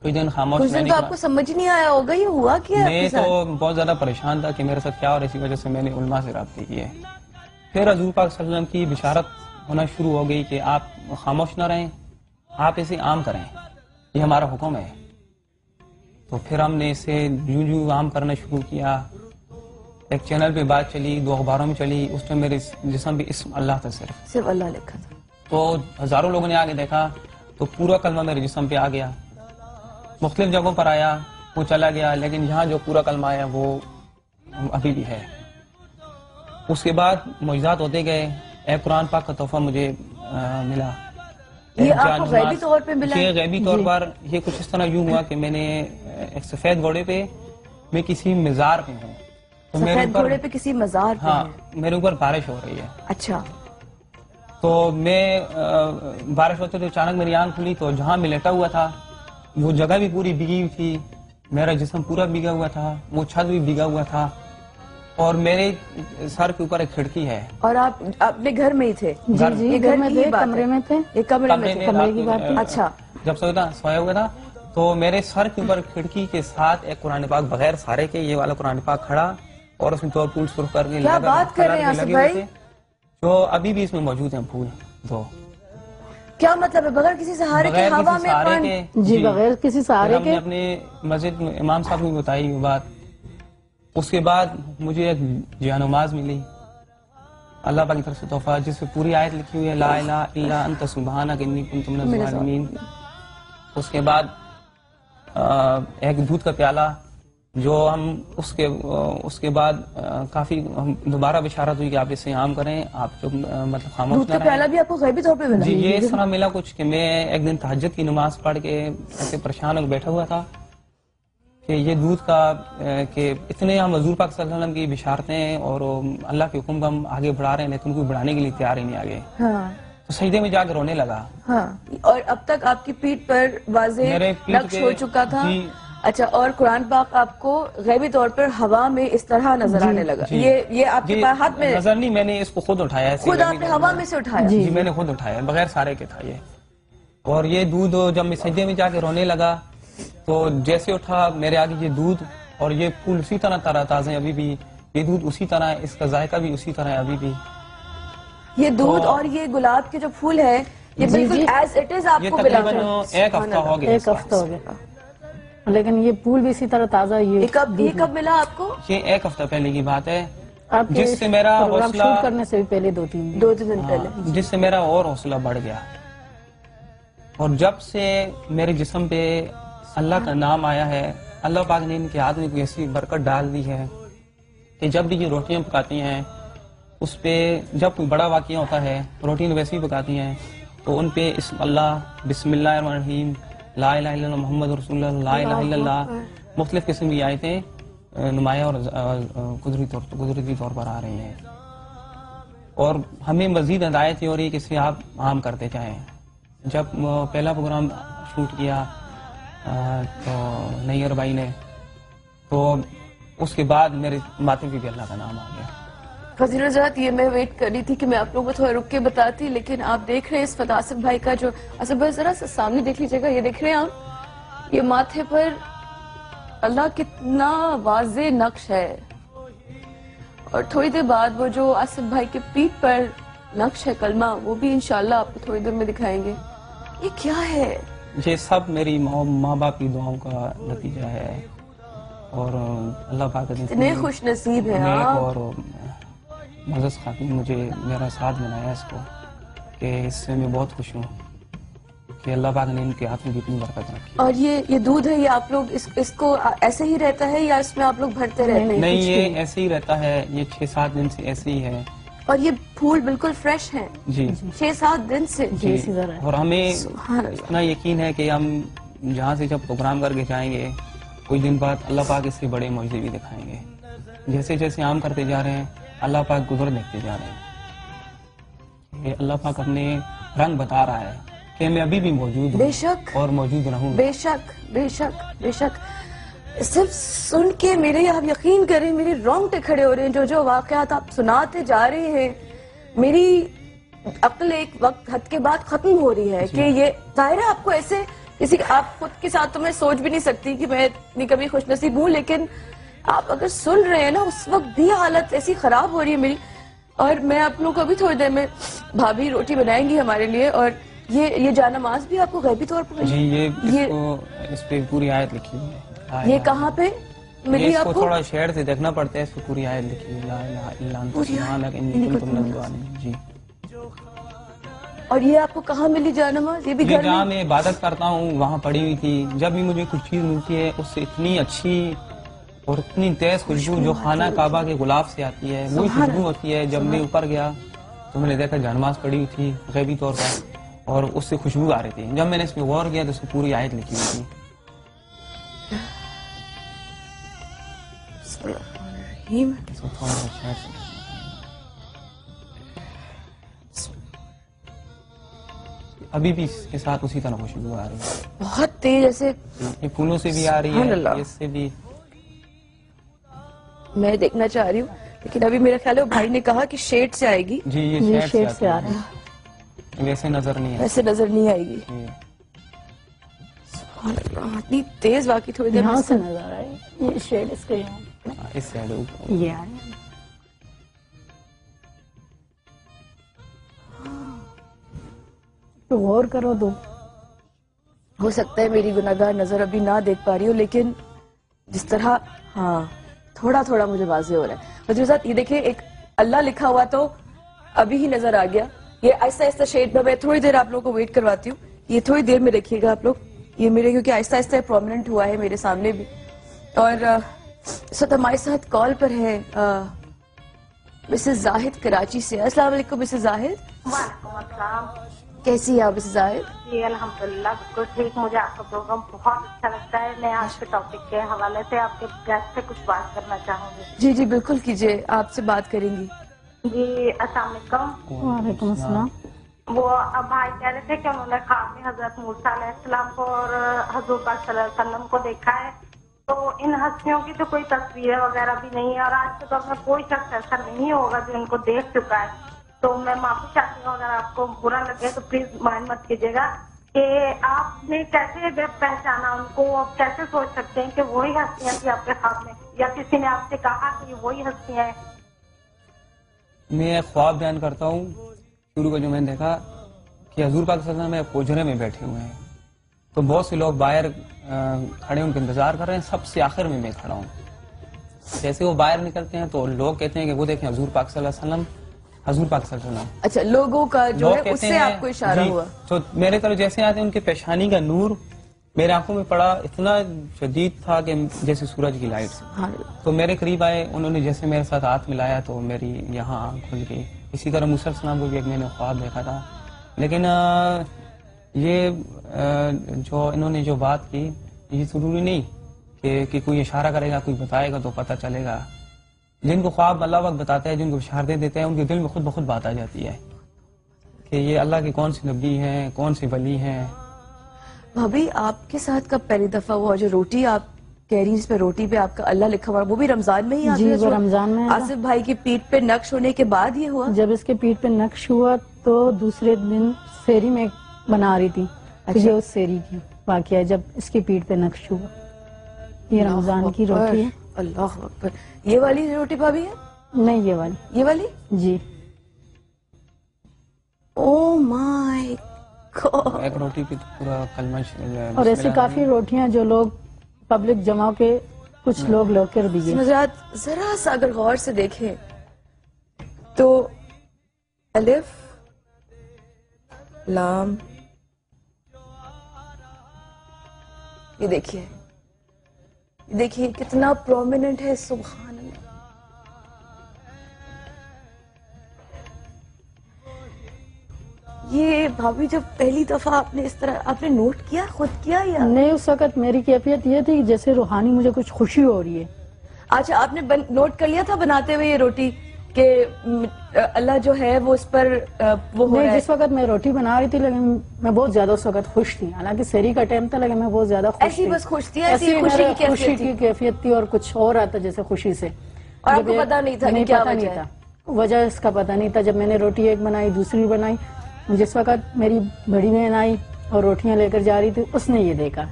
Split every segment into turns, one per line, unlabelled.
کوئی دن خاموش
کچھ دن تو آپ کو سمجھ نہیں آیا ہوگا یہ ہوا کیا؟
میں تو بہت زیادہ پریشان تھا کہ میرے ساتھ کیا، اور اسی وجہ سے میں نے علماء سے رابطے کیے. پھر حضور پاک صلی اللہ علیہ وسلم کی بشارت ہونا شروع ہو گئی کہ آپ خاموش نہ رہیں، آپ اسے عام کریں، یہ ہمارا حکم ہے. تو پھر ہم نے اسے جو عام کرنا شروع کیا. ایک چینل پہ بات چلی، 2 اخباروں میں چلی، اس میں میرے جسم پہ اسم اللہ تھا،
صرف اللہ لکھا تھا.
تو ہزاروں لوگوں نے آگے دیکھا تو پورا کلمہ میرے جسم پہ آ گیا. مختلف جگہوں پر آیا، وہ چلا گیا، لیکن یہاں جو پورا کلمہ آیا وہ ابھی بھی ہے. اس کے بعد معجزات ہوتے گئے. ایک قرآن پاک کا تحفہ مجھے ملا.
یہ آپ کو غیبی طور پہ ملا؟
یہ غیبی طور پر یہ کچھ اس طرح یوں ہوا کہ میں نے ایک سفید گھوڑے پہ، میں کسی مزار پہ ہوں.
سفید گھوڑے پہ کسی مزار پہ؟
ہاں، میرے اوپر بارش ہو رہی ہے.
اچھا.
تو میں بارش ہوتے تو اچانک میری آنکھ کھلی، تو جہاں میں لیٹا ہوا تھا وہ جگہ بھی پوری بھیگی ہوئی تھی، میرا جسم پورا بھیگا ہوا تھا، وہ چھت بھی بھیگا ہوا تھا، اور میرے سر کے اوپر ایک کھڑکی ہے.
اور آپ اپنے گھر میں ہی تھے؟
جی
یہ گھر
میں تھے، کمرے میں تھے.
یہ کمرے میں تھے،
کمرے کی بات ہے.
اچھا.
جب سویا ہوا تھا تو میرے سر کے اوپر کھڑکی کے ساتھ ایک قرآن پاک بغیر سارے کے، یہ والا قرآن پاک کھڑا، اور اس میں تو پھول سرخ کر کے
کیا بات کر رہے ہیں آصف بھائی؟
جو ابھی بھی اس میں موجود ہیں پھول. تو
کیا مطلب ہے بغیر کسی سہارے کے ہوا میں پانی؟
جی بغیر کسی سہارے کے.
ہم نے اپنے مسجد میں امام صاحب کو بتائی وہ بات. اس کے بعد مجھے ایک جانماز ملی اللہ پاک کی طرف سے تحفہ، جس پہ پوری آیت لکھی ہوئی ہے لا الہ الا انت سبحانک انی کنت من الظالمین. اس کے بعد ایک دودھ کا پیالہ، جو ہم اس کے بعد کافی دوبارہ بشارت ہوئی کہ آپ اسے عام کریں، آپ جو مطلب خاموش نہ رہیں.
دودھ کا پیالہ بھی آپ کو غیبی طور پہ ملا؟
جی یہ اس طرح ملا کچھ کہ میں ایک دن تہجد کی نماز پڑھ کے ایسے پریشان ہو بیٹھا ہوا تھا کہ یہ دودھ کا کہ اتنے ہم حضور پاک صلی اللہ علیہ وسلم کی بشارتیں اور اللہ کے حکم کو ہم آگے بڑھا رہے ہیں، لیکن ان کو بڑھانے کے لیے تیار ہی نہیں آگے. تو سجدے میں جا کے رونے لگا.
ہاں. اور اب تک آپ کی پیٹھ پر واضح نقش ہو چکا تھا. اچھا. اور قرآن پاک آپ کو غیبی طور پر ہوا میں اس طرح نظر آنے لگا؟ یہ آپ کے پاس ہاتھ میں
نظر نہیں، میں نے اس کو خود اٹھایا.
خود آپ نے ہوا میں سے اٹھایا؟
جی میں نے خود اٹھایا، بغیر سارے کے تھا یہ. اور یہ دودھ جب میں سجدے میں جا کے رونے لگا تو جیسے اٹھا میرے آگے یہ دودھ، اور یہ پھول اسی طرح تازہ تازہ ہیں ابھی بھی، یہ دودھ اسی طرح ہے، اس کا ذائقہ بھی اسی طرح ہے ابھی بھی.
یہ دودھ اور یہ گلاب کے جو پھول ہے یہ بالکل ایز اٹ از آپ کو ملا؟
تقریباً ایک ہفتہ ہو گیا.
ایک ہفتہ ہو گیا، لیکن یہ پھول بھی اسی طرح تازہ.
یہ کب ملا آپ کو؟
یہ ایک ہفتہ پہلے کی بات ہے،
آپ
جس سے میرا حوصلہ
شوٹ کرنے سے بھی پہلے 2-3
دن پہلے،
جس سے میرا اور حوصلہ بڑھ گیا. اور جب سے میرے جسم پہ اللہ کا نام آیا ہے، اللہ پاک نے ان کے ہاتھ میں کوئی ایسی برکت ڈال دی ہے کہ جب بھی یہ روٹیاں پکاتی ہیں اس پہ جب کوئی بڑا واقعہ ہوتا ہے، روٹیاں ویسے ہی پکاتی ہیں تو ان پہ اسم اللہ، بسم اللہ الرحمن الرحیم، لا الہ الا اللہ محمد رسول اللہ، لا الہ الا اللہ، مختلف قسم کی آیتیں نمایاں اور قدرتی طور پر آ رہی ہیں. اور ہمیں مزید ہدایت یہ ہو رہی ہے کہ اسے آپ عام کرتے جائیں. جب پہلا پروگرام شوٹ کیا تو نیئر بھائی نے، تو اس کے بعد میرے ماتھے پہ بھی اللہ کا نام آ گیا.
فضیل حضرات یہ میں ویٹ کر رہی تھی کہ میں آپ لوگوں کو تھوڑا رک کے بتاتی، لیکن آپ دیکھ رہے ہیں اس وقت آصف بھائی کا جو، آصف بھائی ذرا سامنے دیکھ لیجیے گا، یہ دیکھ رہے ہیں آپ، یہ ماتھے پر اللہ کتنا واضح نقش ہے. اور تھوڑی دیر بعد وہ جو آصف بھائی کے پیٹھ پر نقش ہے کلمہ، وہ بھی انشاءاللہ آپ کو تھوڑی دیر میں دکھائیں گے. یہ کیا ہے؟
یہ سب میری ماں باپ کی دعاؤں کا نتیجہ ہے، اور اللہ پاک
اتنے خوش نصیب ہیں آپ.
اور معزز خاتون مجھے میرا ساتھ بنایا اس کو، کہ اس سے میں بہت خوش ہوں کہ اللہ پاک نے ان کے ہاتھ میں بھی اتنی برکت رکھی.
اور یہ دودھ ہے، یہ آپ لوگ اس کو ایسے ہی رہتا ہے یا اس میں آپ لوگ بھرتے رہتے ہیں؟
نہیں، یہ ایسے ہی رہتا ہے، یہ 6-7 دن سے ایسے ہی ہے.
اور یہ پھول بالکل فریش ہیں؟
جی
6-7 دن سے.
جی. اور ہمیں اتنا یقین ہے کہ ہم جہاں سے جب پروگرام کر کے جائیں گے کچھ دن بعد اللہ پاک اس سے بڑے معجزے بھی دکھائیں گے. جیسے جیسے عام کرتے جا رہے ہیں اللہ پاک قدرت دیکھتے جا رہے ہیں. یہ اللہ پاک اپنے رنگ بتا رہا ہے کہ میں ابھی بھی موجود ہوں،
بے شک،
اور موجود رہوں.
بے شک بے شک بے شک. صرف سن کے میرے، آپ یقین کریں میرے رونگٹے کھڑے ہو رہے ہیں. جو واقعات آپ سناتے جا رہے ہیں میری عقل ایک وقت حد کے بعد ختم ہو رہی ہے کہ یہ ظاہر ہے آپ کو ایسے کسی آپ خود کے ساتھ تو میں سوچ بھی نہیں سکتی کہ میں اتنی کبھی خوش نصیب ہوں، لیکن آپ اگر سن رہے ہیں نا اس وقت بھی حالت ایسی خراب ہو رہی ہے میری. اور میں آپ لوگوں کو ابھی تھوڑی دیر میں بھابھی روٹی بنائیں گی ہمارے لیے. اور یہ جانماز بھی آپ کو غیبی طور پر
جی اس پہ پوری آیت لکھی ہوئی ہے.
یہ کہاں پہ ملی
اس
آپ
کو
کو؟
تھوڑا شیئر سے دیکھنا پڑتا ہے. اس پہ پوری آیت لکھی ہوئی لا الہ الا انت سبحانک انی کنت من الظالمین. جی
اور یہ آپ کو کہاں ملی جانماز؟ یہ بھی
یہ
گھر
جہاں
میں؟
میں عبادت کرتا ہوں وہاں پڑی ہوئی تھی. جب بھی مجھے کچھ چیز ملتی ہے اس سے اتنی اچھی اور اتنی تیز خوشبو جو خانہ کعبہ کے غلاف سے آتی ہے وہی خوشبو ہوتی ہے. جب میں اوپر گیا تو میں نے دیکھا جانماز پڑی ہوئی تھی غیبی طور پر اور اس سے خوشبو آ رہی تھی. جب میں نے اس پہ غور کیا تو اس میں پوری آیت لکھی ہوئی تھی.
بسم اللہ الرحمن الرحیم.
اس کو تھوڑا سا شیئر سے ابھی بھی اس کے ساتھ اسی طرح خوشبو آ رہی ہے.
بہت تیز ایسے
یہ پھولوں سے بھی آ رہی
سبحان
ہے
اللہ.
اس سے بھی.
میں دیکھنا چاہ رہی ہوں لیکن ابھی میرا خیال ہے وہ بھائی نے کہا کہ شیڈ سے آئے گی.
جی
یہ
یہ
شیڈ
شیڈ
سے آ رہے ہیں.
ہے ویسے نظر نہیں ہے.
ایسے نظر نہیں آئے گی.
جی.
سبحان اللہ اتنی تیز واقعی تھوڑی دیر
یہاں
میں
سے نظر آئے. یہ شیڈ اس کے یہاں
اس سائڈ اوپر.
یہ آ رہے ہیں. تو غور کرو تو
ہو سکتا ہے میری گناہگار نظر ابھی نہ دیکھ پا رہی ہو لیکن جس طرح ہاں تھوڑا تھوڑا مجھے واضح ہو رہا ہے. حضور صاحب یہ دیکھیں ایک اللہ لکھا ہوا تو ابھی ہی نظر آ گیا. یہ آہستہ آہستہ شیڈ میں تھوڑی دیر آپ لوگوں کو ویٹ کرواتی ہوں. یہ تھوڑی دیر میں دیکھیے گا آپ لوگ. یہ میرے کیونکہ آہستہ آہستہ پرومیننٹ ہوا ہے میرے سامنے بھی. اور اس وقت ہمارے ساتھ کال پر ہے مسز زاہد کراچی سے. السلام علیکم مسز زاہد.
وعلیکم السلام.
کیسی ہیں آپ مسز زاہد؟
جی الحمدللہ بالکل ٹھیک. مجھے آپ کا پروگرام بہت اچھا لگتا ہے. میں آج کے ٹاپک کے حوالے سے آپ کے گیسٹ سے کچھ بات کرنا چاہوں گی.
جی جی بالکل کیجیے. آپ سے بات کریں گی.
جی السلام علیکم.
وعلیکم السلام.
وہ اب بھائی کہہ رہے تھے کہ انہوں نے خواب میں حضرت موسیٰ علیہ السلام کو اور حضور پاک صلی اللہ علیہ وسلم کو دیکھا ہے. تو ان ہستیوں کی تو کوئی تصویریں وغیرہ بھی نہیں ہے اور آج کے دور میں کوئی شخص ایسا نہیں ہوگا جو ان کو دیکھ چکا ہے. تو میں معافی چاہتی ہوں اگر آپ کو برا لگے تو پلیز مائنڈ مت کیجیے گا کہ آپ نے کیسے پہچانا ان کو. آپ کیسے سوچ سکتے ہیں کہ وہی ہستیاں تھیں آپ کے خواب میں یا کسی نے آپ سے کہا کہ یہ وہی ہستیاں ہیں؟
میں ایک خواب بیان کرتا ہوں. شروع کا جو میں نے دیکھا کہ حضور پاک صلی اللہ علیہ وسلم حجرے میں بیٹھے ہوئے ہیں تو بہت سے لوگ باہر کھڑے ان کے انتظار کر رہے ہیں. سب سے آخر میں کھڑا ہوں. جیسے وہ باہر نکلتے ہیں تو لوگ کہتے ہیں کہ وہ دیکھیں حضور پاک صلی اللہ علیہ وسلم حضور پاک صلی اللہ علیہ وسلم.
اچھا لوگوں کا جو
لوگ
ہے اس
کہتے
سے
ہیں
آپ کو اشارہ
جی،
ہوا.
تو میرے طرف جیسے آتے ہیں ان کے پیشانی کا نور میرے آنکھوں میں پڑا. اتنا شدید تھا کہ جیسے سورج کی لائٹ سے.
سبحان اللہ.
تو میرے قریب آئے. انہوں نے جیسے میرے ساتھ ہاتھ ملایا تو میری یہاں آنکھ کھل گئی. اسی طرح موسیٰ علیہ السلام کو بھی ایک میں نے خواب دیکھا تھا. لیکن یہ جو انہوں نے جو بات کی یہ ضروری نہیں کہ کوئی اشارہ کرے گا کوئی بتائے گا تو پتہ چلے گا. جن کو خواب اللہ وقت بتاتا ہے جن کو اشارے دیتے ہیں ان کے دل میں خود بخود بات آ جاتی ہے کہ یہ اللہ کے کون سے نبی ہیں کون سے ولی ہیں.
بھابھی آپ کے ساتھ کب پہلی دفعہ ہوا جو روٹی آپ کہہ رہی ہیں اس پہ روٹی پہ آپ کا اللہ لکھا ہوا وہ بھی رمضان میں ہی
جی وہ رمضان میں
آصف بھائی کی پیٹھ پہ نقش ہونے کے بعد یہ ہوا؟
جب اس کے پیٹ پہ نقش ہوا تو دوسرے دن سیری میں بنا رہی تھی. یہ اس سیری کی واقعہ ہے جب اس کے پیٹ پہ نقش ہوا. یہ رمضان کی روٹی ہے.
اللہ اکبر. یہ والی روٹی بھابھی ہے؟
نہیں یہ والی.
یہ والی؟
جی
او مائی گاڈ.
ایک روٹی پہ پورا کلمہ
اور ایسی کافی روٹیاں جو لوگ پبلک جمع کے کچھ لوگ لو کر دیے.
نظرات ذرا سا اگر غور سے دیکھیں تو الف لام یہ دیکھیے کتنا پرومیننٹ ہے. سبحان اللہ. یہ بھابھی جب پہلی دفعہ آپ نے اس طرح آپ نے نوٹ کیا خود کیا یا
نہیں اس وقت میری کیفیت یہ تھی کہ جیسے روحانی مجھے کچھ خوشی ہو رہی ہے.
اچھا آپ نے نوٹ کر لیا تھا بناتے ہوئے یہ روٹی کہ اللہ جو ہے وہ اس پر وہ ہو رہا ہے؟
جس وقت میں روٹی بنا رہی تھی لیکن میں بہت زیادہ اس وقت خوش تھی. حالانکہ سحری کا ٹائم تھا لیکن میں بہت زیادہ خوش
ایسی
تھی.
بس خوش تھی
ایسی
خوشی
میرے
کی
خوشی
کیفیت
کی
تھی
کیفیت تھی اور کچھ اور آتا جیسے خوشی سے.
اور آپ کو پتا نہیں تھا کہ کیا وجہ ہے؟
وجہ اس کا پتا نہیں تھا. جب میں نے روٹی ایک بنائی دوسری بنائی جس وقت میری بڑی بہن آئی اور روٹیاں لے کر جا رہی تھی، اس نے یہ دیکھا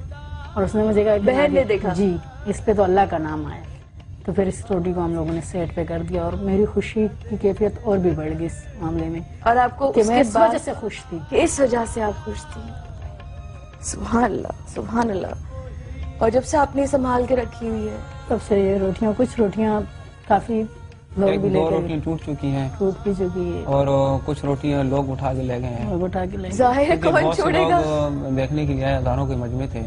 اور اس نے مجھے کہا
بہن نے دیکھا؟
جی، اس پہ تو اللہ کا نام آیا، تو پھر اس روٹی کو ہم لوگوں نے سیٹ پہ کر دیا اور میری خوشی کی کیفیت اور بھی بڑھ گئی اس معاملے میں
اور آپ کو
کہ
اس
میں
کے
اس
بعد
وجہ سے خوش تھی.
کہ اس وجہ سے آپ خوش تھی. سبحان اللہ سبحان اللہ. اور جب سے آپ نے سنبھال کے رکھی ہوئی ہے؟
تب سے یہ روٹیاں، کچھ روٹیاں کافی لوگ
ایک
بھی لے
دو
کے
روٹیاں ٹوٹ چکی ہیں
ٹوٹ بھی چکی ہے
اور کچھ روٹیاں لوگ اٹھا کے لے گئے ہیں.
اور اٹھا کے لے گئے.
ظاہر ہے
کیونکہ
کون
بہت سے
چھوڑے گا.
لوگ دیکھنے کے لیے آئے، ہزاروں کے مجمع تھے،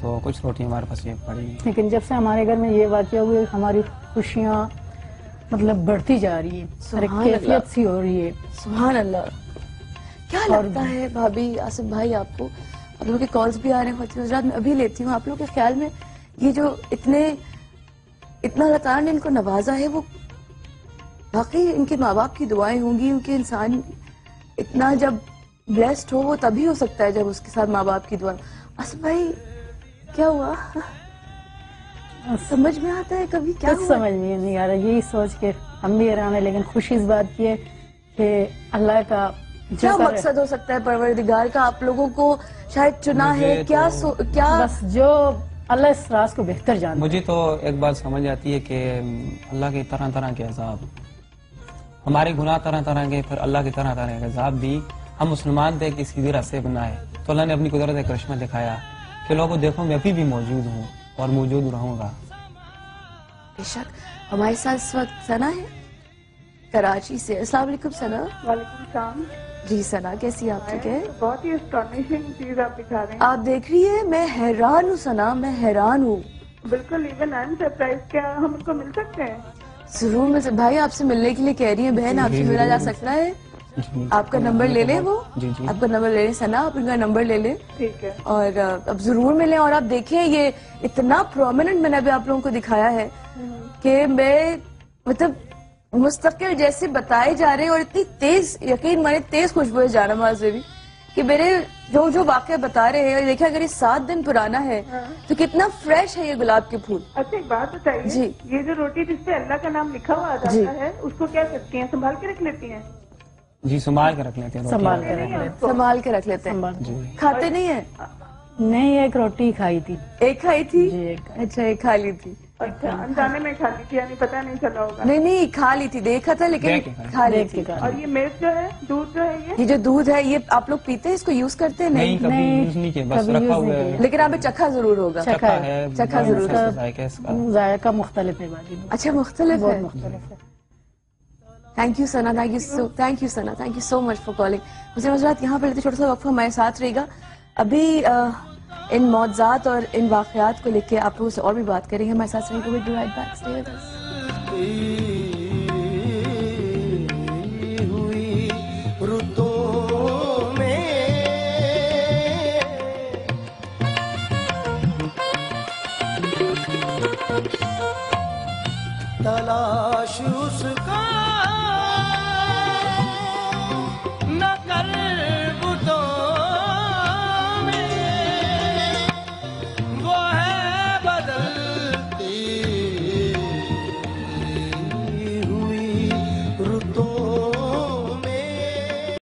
تو کچھ روٹیاں ہمارے پاس ایک پڑی.
لیکن جب سے ہمارے گھر میں یہ واقعہ ہوئے، ہماری خوشیاں مطلب بڑھتی جا رہی ہے،
سبحان
کیفیت
اللہ.
سی ہو رہی ہے.
سبحان اللہ. کیا لگتا ہے بھابھی، آصف بھائی، آپ کو؟ آپ لوگوں کے کالز بھی آ رہے ہیں، خواتین حضرات، میں ابھی لیتی ہوں. آپ لوگوں کے خیال میں یہ جو اتنا اللہ تعالیٰ نے ان کو نوازا ہے، وہ واقعی ان کے ماں باپ کی دعائیں ہوں گی؟ کیونکہ انسان اتنا جب بلیسڈ ہو وہ تبھی ہو سکتا ہے جب اس کے ساتھ ماں باپ کی دعائیں. آصف بھائی کیا ہوا؟ سمجھ میں آتا ہے کبھی کیا
کچھ
ہوا؟
سمجھ میں نہیں آ رہا. یہی سوچ کے ہم بھی حیران ہیں، لیکن خوشی اس بات کی ہے کہ اللہ کا
کیا
جو
مقصد ہو سکتا ہے پروردگار کا آپ لوگوں کو شاید چنا ہے؟ کیا
بس جو اللہ اس راز کو بہتر جانتا ہے.
مجھے تو ایک بات سمجھ آتی ہے کہ اللہ کے طرح طرح کے عذاب، ہمارے گناہ طرح طرح کے، پھر اللہ کے طرح طرح کے عذاب بھی. ہم مسلمان تھے کہ سیدھے راستے بنائے، تو اللہ نے اپنی قدرت کرشمہ دکھایا کہ لوگوں دیکھو میں ابھی بھی موجود ہوں اور موجود رہوں گا.
بے شک. ہمارے ساتھ اس وقت ثنا ہے کراچی سے. السلام علیکم ثنا.
وعلیکم السلام.
جی ثنا، کیسی آپ؟ ٹھیک ہے.
بہت ہی اسٹانشنگ چیز آپ دکھا رہے ہیں.
آپ دیکھ رہی ہے، میں حیران ہوں ثنا، میں حیران ہوں.
بالکل ایون آئی ایم سرپرائز. کیا ہم ان کو مل سکتے ہیں؟
ضرور مل بھائی آپ سے ملنے کے لیے کہہ رہی ہیں بہن، آپ سے ملا جا سکتا ہے. آپ کا نمبر لے لیں. وہ
جی جی
آپ کا نمبر لے لیں ثنا، آپ ان کا نمبر لے لیں
ٹھیک ہے.
اور اب ضرور ملیں. اور آپ دیکھیں یہ اتنا پرومیننٹ میں نے ابھی آپ لوگوں کو دکھایا ہے کہ میں مطلب مستقل جیسے بتائے جا رہے ہیں، اور اتنی تیز، یقین مانے تیز خوشبو ہے جانماز سے بھی، کہ میرے جو واقعہ بتا رہے ہیں. دیکھیں اگر یہ 7 دن پرانا ہے تو کتنا فریش ہے یہ گلاب کے پھول.
اچھا ایک بات بتائیے،
جی.
یہ جو روٹی جس پہ اللہ کا نام لکھا ہوا
جی.
جاتا ہے اس کو کیا کرتی ہیں؟ سنبھال کے رکھ لیتی ہیں؟
جی سنبھال کے رکھ لیتے ہیں روٹی.
سنبھال کے رکھ لیتے
سنبھال کے رکھ لیتے ہیں.
سنبھال.
جی
کھاتے نہیں ہیں؟
نہیں، ایک روٹی کھائی تھی.
ایک کھائی تھی؟
جی ایک.
اچھا ایک کھا لی تھی.
اچھا انجانے میں کھا لی تھی، یعنی پتہ نہیں چلا ہوگا.
نہیں کھا لی تھی، دیکھا تھا لیکن
دیکھ کے کھائی.
کھا لی
دیکھ
تھی.
کے کھا
اور یہ ملک جو ہے، دودھ جو ہے،
یہ جو دودھ ہے یہ آپ لوگ پیتے ہیں، اس کو یوز کرتے ہیں؟
نہیں
نہیں.
کبھی
نہیں،
یوز نہیں کیا، بس
کبھی
رکھا
یوز
ہوا
نہیں
ہے.
کیا.
لیکن آپ نے چکھا ضرور ہوگا.
چکھا ہے.
چکھا ضرور
ہے.
ہے.
ذائقہ اس کا
ذائقہ مختلف ہے باقی.
اچھا مختلف
بہت
ہے.
مختلف ہے.
Thank you Sana, thank you Sana, thank you so much for calling. حسین حضرات یہاں پر لیتے چھوٹا سا وقفہ ہمارے ساتھ رہے گا. ابھی ان معجزات اور ان واقعات کو لے کے آپ لوگوں سے اور بھی بات کریں گے. ہمارے ساتھ رہے گا. We'll be right back. Stay with us.
ہوئی رتوں میں تلاش اس کا